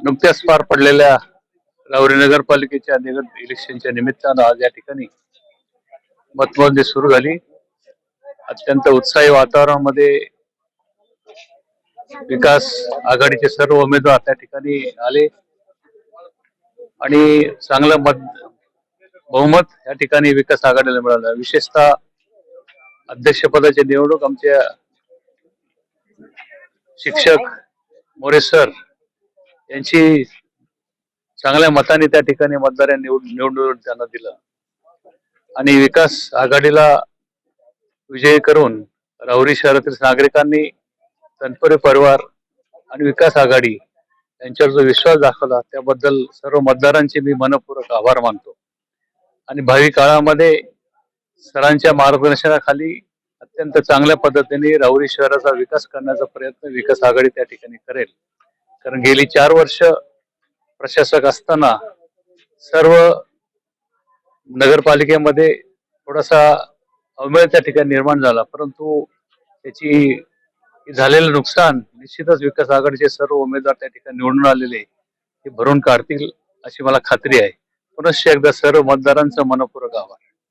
नुकत्याच पार पडलेल्या राहुरी नगरपालिकेच्या इलेक्शनच्या निमित्तानं आज या ठिकाणी मतमोजणी सुरू झाली. अत्यंत उत्साही वातावरणामध्ये विकास आघाडीचे सर्व उमेदवार त्या ठिकाणी आले आणि चांगलं बहुमत या ठिकाणी विकास आघाडीला मिळालं. विशेषतः अध्यक्षपदाची निवडणूक आमच्या शिक्षक मोरे सर यांची चांगल्या मताने त्या ठिकाणी मतदारांनी निवडून त्यांना दिलं आणि विकास आघाडीला विजयी करून राहुरी शहरातील नागरिकांनी तनपुरे परिवार आणि विकास आघाडी यांच्यावर जो विश्वास दाखवला त्याबद्दल सर्व मतदारांचे मी मनपूर्वक आभार मानतो. आणि भावी काळामध्ये सरांच्या मार्गदर्शनाखाली अत्यंत चांगल्या पद्धतीने राहुरी शहराचा विकास करण्याचा प्रयत्न विकास आघाडी त्या ठिकाणी करेल. कारण गेली 4 वर्ष प्रशासक असताना सर्व नगरपालिकेमध्ये थोडासा अवमेळ त्या ठिकाणी निर्माण झाला, परंतु त्याची झालेलं नुकसान निश्चितच विकास आघाडीचे सर्व उमेदवार त्या ठिकाणी निवडून आलेले ते भरून काढतील अशी मला खात्री आहे. पुनश्च एकदा सर्व मतदारांचं मनपूर्वक आभार.